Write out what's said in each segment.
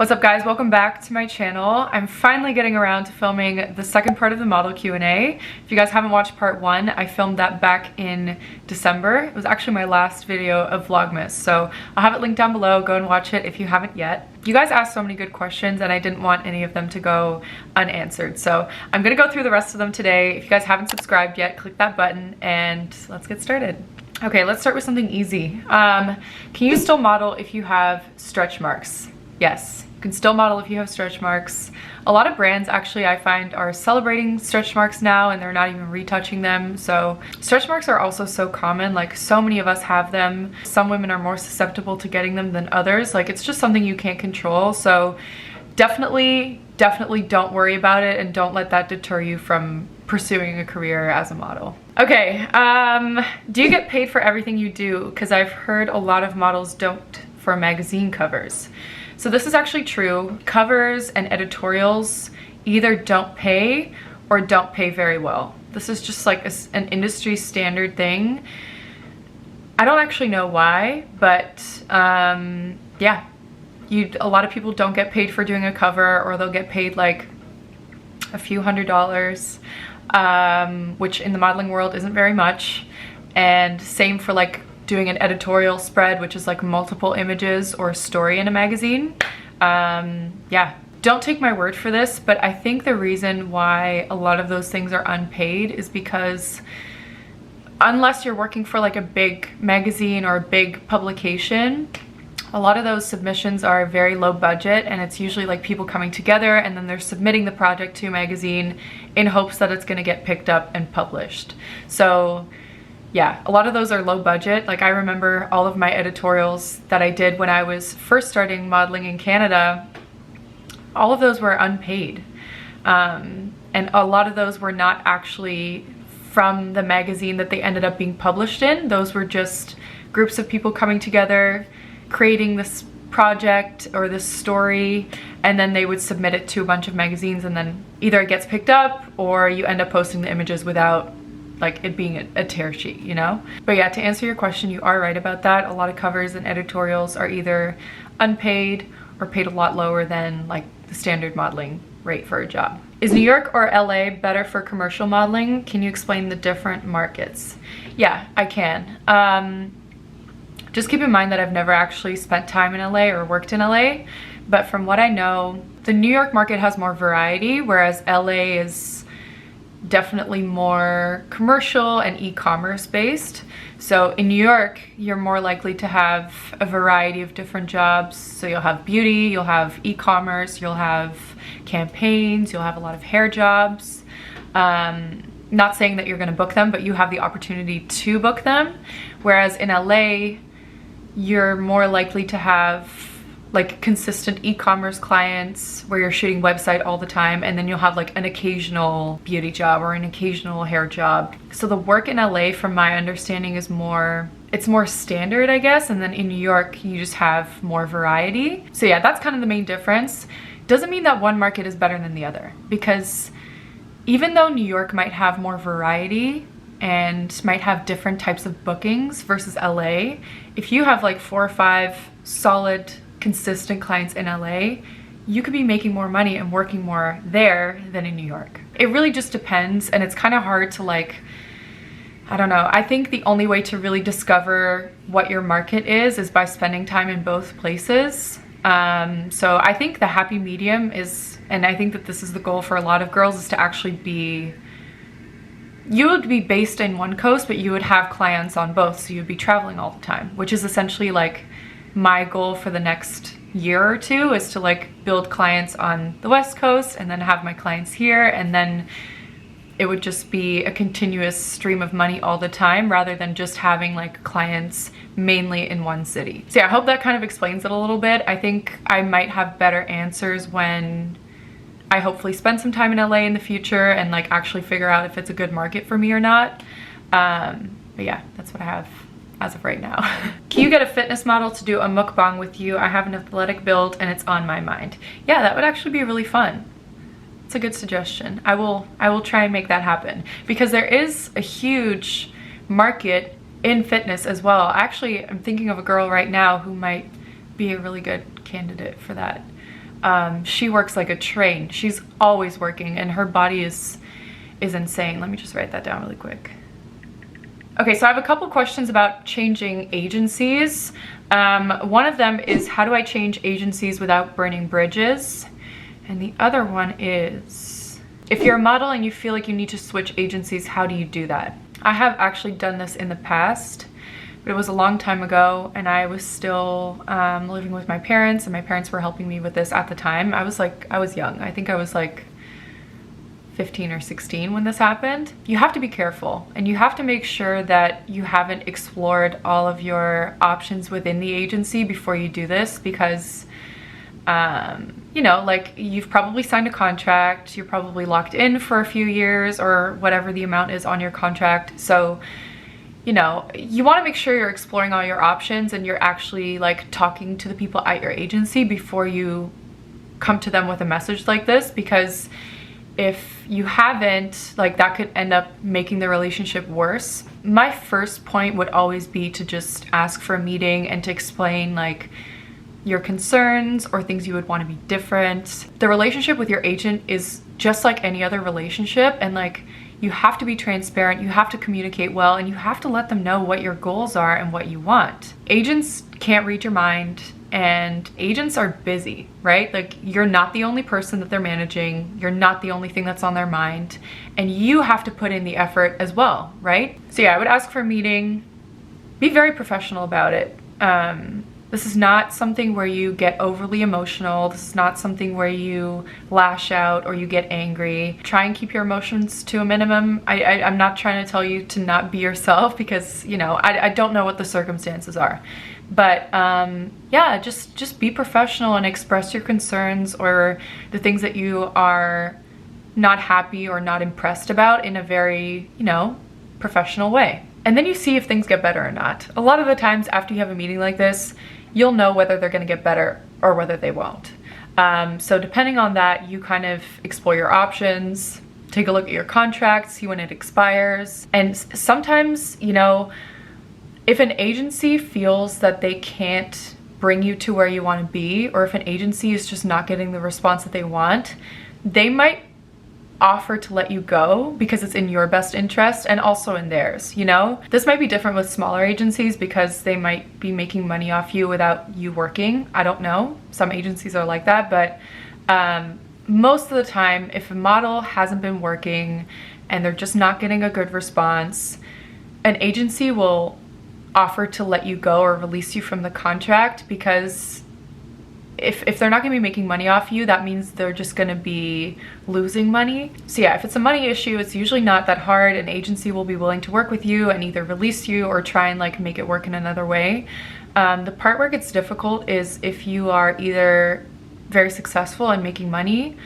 What's up guys, welcome back to my channel. I'm finally getting around to filming the second part of the model Q&A. If you guys haven't watched part one, I filmed that back in December. It was actually my last video of Vlogmas, so I'll have it linked down below. Go and watch it if you haven't yet. You guys asked so many good questions and I didn't want any of them to go unanswered, so I'm gonna go through the rest of them today. If you guys haven't subscribed yet, click that button and let's get started. Okay, let's start with something easy. Can you still model if you have stretch marks? Yes. You can still model if you have stretch marks. A lot of brands actually I find are celebrating stretch marks now and they're not even retouching them. So stretch marks are also so common, like so many of us have them. Some women are more susceptible to getting them than others. Like it's just something you can't control. So definitely don't worry about it and don't let that deter you from pursuing a career as a model. Okay, do you get paid for everything you do? Because I've heard a lot of models don't for magazine covers. So this is actually true. Covers and editorials either don't pay or don't pay very well. This is just like an industry standard thing. I don't actually know why, but yeah, a lot of people don't get paid for doing a cover, or they'll get paid like a few $100s, which in the modeling world isn't very much. And same for like doing an editorial spread, which is like multiple images or a story in a magazine. Yeah, don't take my word for this, but I think the reason why a lot of those things are unpaid is because unless you're working for like a big magazine or a big publication, a lot of those submissions are very low budget, and it's usually like people coming together and then they're submitting the project to a magazine in hopes that it's going to get picked up and published. So yeah, a lot of those are low budget. Like I remember all of my editorials that I did when I was first starting modeling in Canada, all of those were unpaid. And a lot of those were not actually from the magazine that they ended up being published in. Those were just groups of people coming together, creating this project or this story, and then they would submit it to a bunch of magazines, and then either it gets picked up or you end up posting the images without like it being a tear sheet, you know? But yeah, to answer your question, you are right about that. A lot of covers and editorials are either unpaid or paid a lot lower than like the standard modeling rate for a job. Is New York or LA better for commercial modeling? Can you explain the different markets? Yeah, I can. Just keep in mind that I've never actually spent time in LA or worked in LA, but from what I know, the New York market has more variety, whereas LA is definitely more commercial and e-commerce based. So in New York, you're more likely to have a variety of different jobs. So you'll have beauty, you'll have e-commerce, you'll have campaigns, you'll have a lot of hair jobs. Not saying that you're gonna book them, but you have the opportunity to book them. Whereas in LA, you're more likely to have like consistent e-commerce clients where you're shooting website all the time, and then you'll have like an occasional beauty job or an occasional hair job. So the work in LA, from my understanding, is it's more standard, I guess, and then in New York you just have more variety. So yeah, that's kind of the main difference. Doesn't mean that one market is better than the other, because even though New York might have more variety and might have different types of bookings versus LA, if you have like 4 or 5 solid consistent clients in LA, you could be making more money and working more there than in New York. It really just depends, and it's kind of hard to like, I don't know. I think the only way to really discover what your market is by spending time in both places. So I think the happy medium is, and I think that this is the goal for a lot of girls, is to actually be, you would be based in one coast, but you would have clients on both, so you'd be traveling all the time, which is essentially like my goal for the next year or two, is to like build clients on the West Coast and then have my clients here, and then it would just be a continuous stream of money all the time rather than just having like clients mainly in one city. So yeah, I hope that kind of explains it a little bit. I think I might have better answers when I hopefully spend some time in LA in the future and like actually figure out if it's a good market for me or not. But yeah, that's what I have as of right now. Can you get a fitness model to do a mukbang with you? I have an athletic build and it's on my mind. Yeah, that would actually be really fun. It's a good suggestion. I will try and make that happen, because there is a huge market in fitness as well. Actually, I'm thinking of a girl right now who might be a really good candidate for that. She works like a train. She's always working, and her body is insane. Let me just write that down really quick. Okay, so I have a couple questions about changing agencies. One of them is, how do I change agencies without burning bridges? And the other one is, if you're a model and you feel like you need to switch agencies, how do you do that? I have actually done this in the past, but it was a long time ago, and I was still living with my parents, and my parents were helping me with this at the time. I was young. I think I was like 15 or 16 when this happened. You have to be careful, and you have to make sure that you haven't explored all of your options within the agency before you do this, because you know, like, you've probably signed a contract, you're probably locked in for a few years or whatever the amount is on your contract. So, you know, you want to make sure you're exploring all your options and you're actually like talking to the people at your agency before you come to them with a message like this, because if you haven't, like, that could end up making the relationship worse. My first point would always be to just ask for a meeting and to explain like your concerns or things you would want to be different. The relationship with your agent is just like any other relationship, and like, you have to be transparent, you have to communicate well, and you have to let them know what your goals are and what you want. Agents can't read your mind, and agents are busy, right? Like, you're not the only person that they're managing, you're not the only thing that's on their mind, and you have to put in the effort as well, right? So yeah, I would ask for a meeting, be very professional about it. This is not something where you get overly emotional. This is not something where you lash out or you get angry. Try and keep your emotions to a minimum. I'm not trying to tell you to not be yourself, because, you know, I don't know what the circumstances are. But yeah, just be professional and express your concerns or the things that you are not happy or not impressed about in a very, you know, professional way. And then you see if things get better or not. A lot of the times after you have a meeting like this, you'll know whether they're going to get better or whether they won't. So depending on that, you kind of explore your options, take a look at your contract, see when it expires. And sometimes, you know, if an agency feels that they can't bring you to where you want to be, or if an agency is just not getting the response that they want, they might offer to let you go because it's in your best interest and also in theirs, you know? This might be different with smaller agencies because they might be making money off you without you working. I don't know. Some agencies are like that, but most of the time, if a model hasn't been working and they're just not getting a good response, an agency will offer to let you go or release you from the contract, because if they're not going to be making money off you, that means they're just going to be losing money. So yeah, if it's a money issue, it's usually not that hard. An agency will be willing to work with you and either release you or try and like make it work in another way. The part where it gets difficult is if you are either very successful and making money,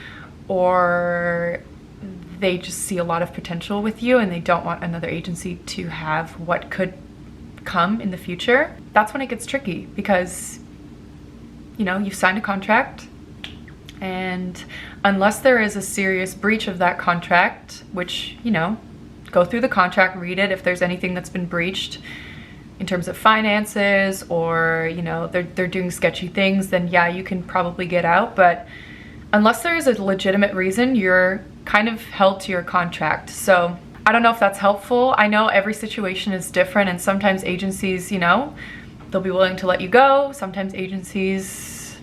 or they just see a lot of potential with you and they don't want another agency to have what could come in the future. That's when it gets tricky, because, you know, you've signed a contract, and unless there is a serious breach of that contract, which, you know, go through the contract, read it. If there's anything that's been breached in terms of finances, or, you know, they're doing sketchy things, then yeah, you can probably get out. But unless there is a legitimate reason, you're kind of held to your contract. So I don't know if that's helpful. I know every situation is different, and sometimes agencies, you know, they'll be willing to let you go. Sometimes agencies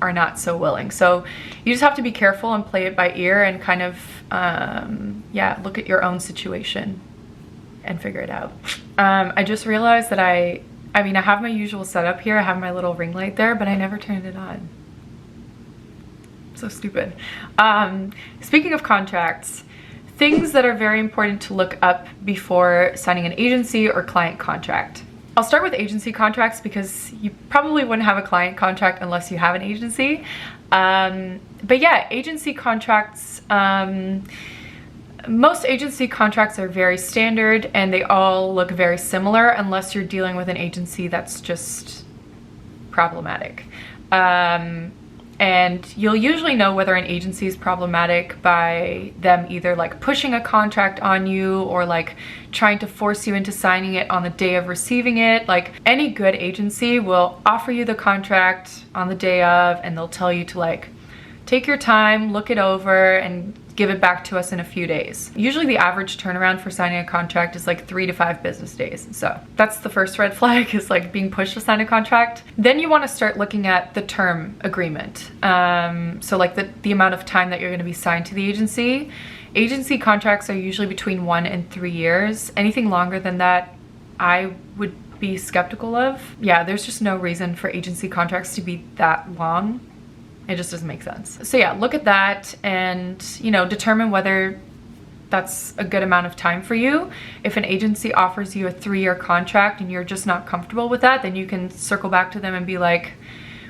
are not so willing. So you just have to be careful and play it by ear and kind of, yeah, look at your own situation and figure it out. I just realized that I mean, I have my usual setup here. I have my little ring light there, but I never turned it on. So stupid. Speaking of contracts, things that are very important to look up before signing an agency or client contract. I'll start with agency contracts because you probably wouldn't have a client contract unless you have an agency. But yeah, agency contracts, most agency contracts are very standard and they all look very similar unless you're dealing with an agency that's just problematic. And you'll usually know whether an agency is problematic by them either like pushing a contract on you or like trying to force you into signing it on the day of receiving it. Like any good agency will offer you the contract on the day of, and they'll tell you to like take your time, look it over, and give it back to us in a few days. Usually the average turnaround for signing a contract is like 3 to 5 business days. So that's the first red flag, is like being pushed to sign a contract. Then you want to start looking at the term agreement. So like the amount of time that you're going to be signed to the agency. Agency contracts are usually between 1 and 3 years. Anything longer than that, I would be skeptical of. Yeah, there's just no reason for agency contracts to be that long. It just doesn't make sense. So yeah, look at that and, you know, determine whether that's a good amount of time for you. If an agency offers you a 3-year contract and you're just not comfortable with that, then you can circle back to them and be like,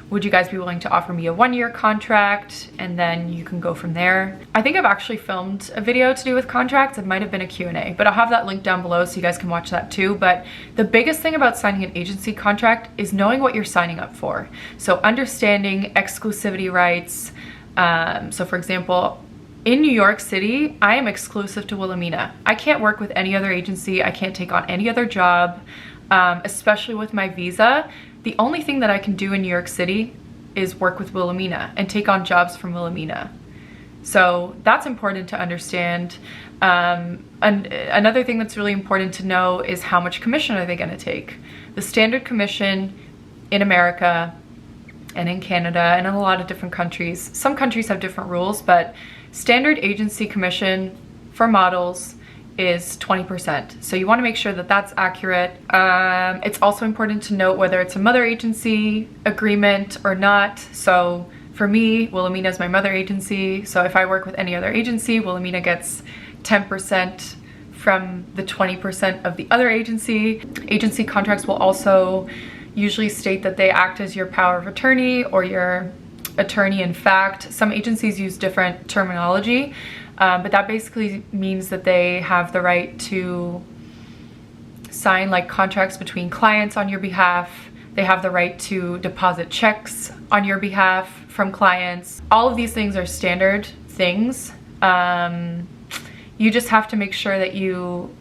would you guys be willing to offer me a 1-year contract? And then you can go from there. I think I've actually filmed a video to do with contracts. It might have been a Q&A, but I'll have that link down below so you guys can watch that too. But the biggest thing about signing an agency contract is knowing what you're signing up for. So understanding exclusivity rights. So for example, in New York City, I am exclusive to Wilhelmina. I can't work with any other agency. I can't take on any other job, especially with my visa. The only thing that I can do in New York City is work with Wilhelmina and take on jobs from Wilhelmina. So that's important to understand. And another thing that's really important to know is how much commission are they going to take. The standard commission in America and in Canada and in a lot of different countries, some countries have different rules, but standard agency commission for models is 20%. So you want to make sure that that's accurate. It's also important to note whether it's a mother agency agreement or not. So for me, Wilhelmina is my mother agency. So if I work with any other agency, Wilhelmina gets 10% from the 20% of the other agency. Agency contracts will also usually state that they act as your power of attorney or your attorney in fact. Some agencies use different terminology. But that basically means that they have the right to sign like contracts between clients on your behalf. They have the right to deposit checks on your behalf from clients. All of these things are standard things. You just have to make sure that you,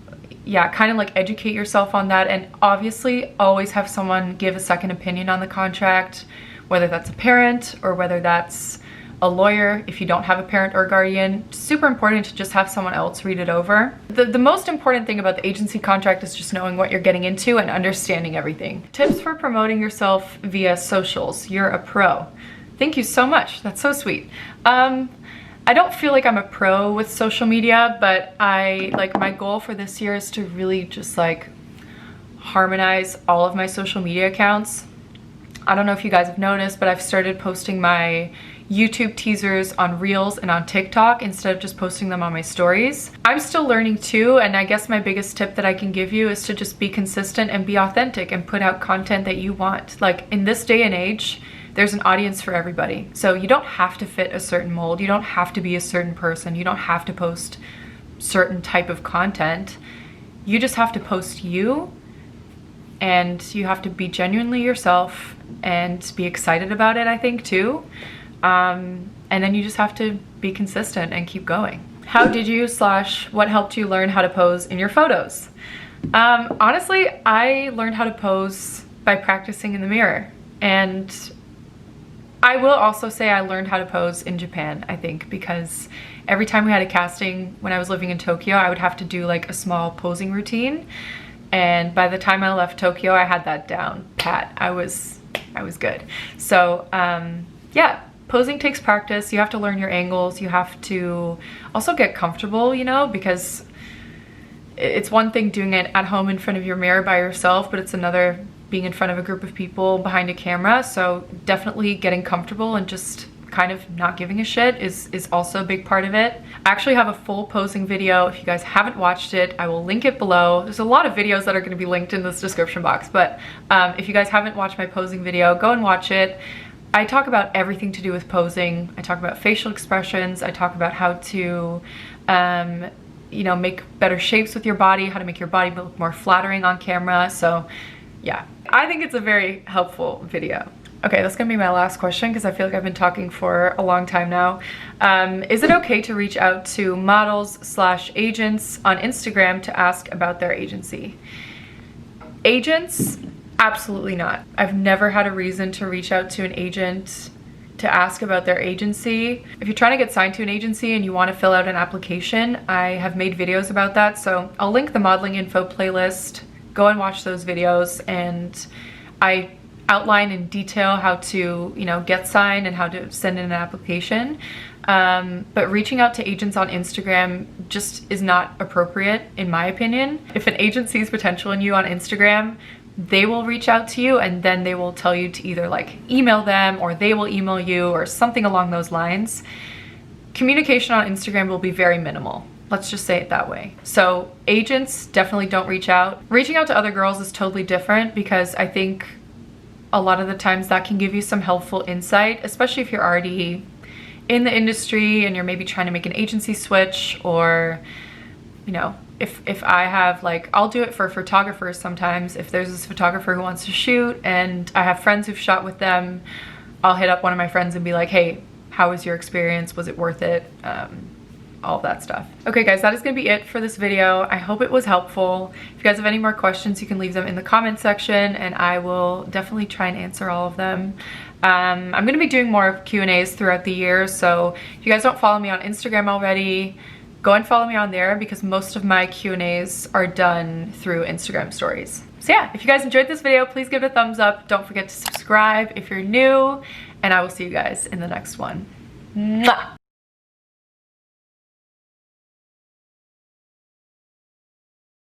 kind of like educate yourself on that, and obviously always have someone give a second opinion on the contract, whether that's a parent or whether that's a lawyer if you don't have a parent or guardian. It's super important to just have someone else read it over. The most important thing about the agency contract is just knowing what you're getting into and understanding everything. Tips for promoting yourself via socials. You're a pro. Thank you so much. That's so sweet. I don't feel like I'm a pro with social media, but my goal for this year is to really just like harmonize all of my social media accounts. I don't know if you guys have noticed, but I've started posting my YouTube teasers on Reels and on TikTok instead of just posting them on my stories. I'm still learning too, and I guess my biggest tip that I can give you is to just be consistent and be authentic and put out content that you want. Like in this day and age, there's an audience for everybody. So you don't have to fit a certain mold. You don't have to be a certain person. You don't have to post certain type of content. You just have to post you, and you have to be genuinely yourself and be excited about it, I think too. And then you just have to be consistent and keep going. How did you / what helped you learn how to pose in your photos? Honestly, I learned how to pose by practicing in the mirror. And I will also say I learned how to pose in Japan, I think, because every time we had a casting when I was living in Tokyo, I would have to do like a small posing routine. And by the time I left Tokyo, I had that down pat. I was good. So yeah, posing takes practice. You have to learn your angles. You have to also get comfortable, you know, because it's one thing doing it at home in front of your mirror by yourself, but it's another being in front of a group of people behind a camera. So definitely getting comfortable and just kind of not giving a shit is also a big part of it. I actually have a full posing video. If you guys haven't watched it, I will link it below. There's a lot of videos that are going to be linked in this description box, but if you guys haven't watched my posing video, go and watch it. I talk about everything to do with posing. I talk about facial expressions. I talk about how to, you know, make better shapes with your body, how to make your body look more flattering on camera. So yeah, I think it's a very helpful video. Okay, that's gonna be my last question because I feel like I've been talking for a long time now. Is it okay to reach out to models/agents on Instagram to ask about their agency? Agents, absolutely not. I've never had a reason to reach out to an agent to ask about their agency. If you're trying to get signed to an agency and you want to fill out an application, I have made videos about that, so I'll link the modeling info playlist. Go and watch those videos, and I outline in detail how to, you know, get signed and how to send in an application. But reaching out to agents on Instagram just is not appropriate, in my opinion. If an agent sees potential in you on Instagram, they will reach out to you, and then they will tell you to either like email them, or they will email you, or something along those lines. Communication on Instagram will be very minimal. Let's just say it that way. So agents, definitely don't reach out. Reaching out to other girls is totally different, because I think a lot of the times that can give you some helpful insight, especially if you're already in the industry and you're maybe trying to make an agency switch, or, you know, if I have, like, I'll do it for photographers sometimes. If there's this photographer who wants to shoot and I have friends who've shot with them, I'll hit up one of my friends and be like, hey, how was your experience? Was it worth it? All of that stuff. Okay guys, that is gonna be it for this video. I hope it was helpful. If you guys have any more questions, you can leave them in the comment section and I will definitely try and answer all of them. I'm gonna be doing more Q&As throughout the year, so if you guys don't follow me on Instagram already, go and follow me on there, because most of my Q&As are done through Instagram stories. So yeah, if you guys enjoyed this video, please give it a thumbs up. Don't forget to subscribe if you're new, and I will see you guys in the next one. Mwah!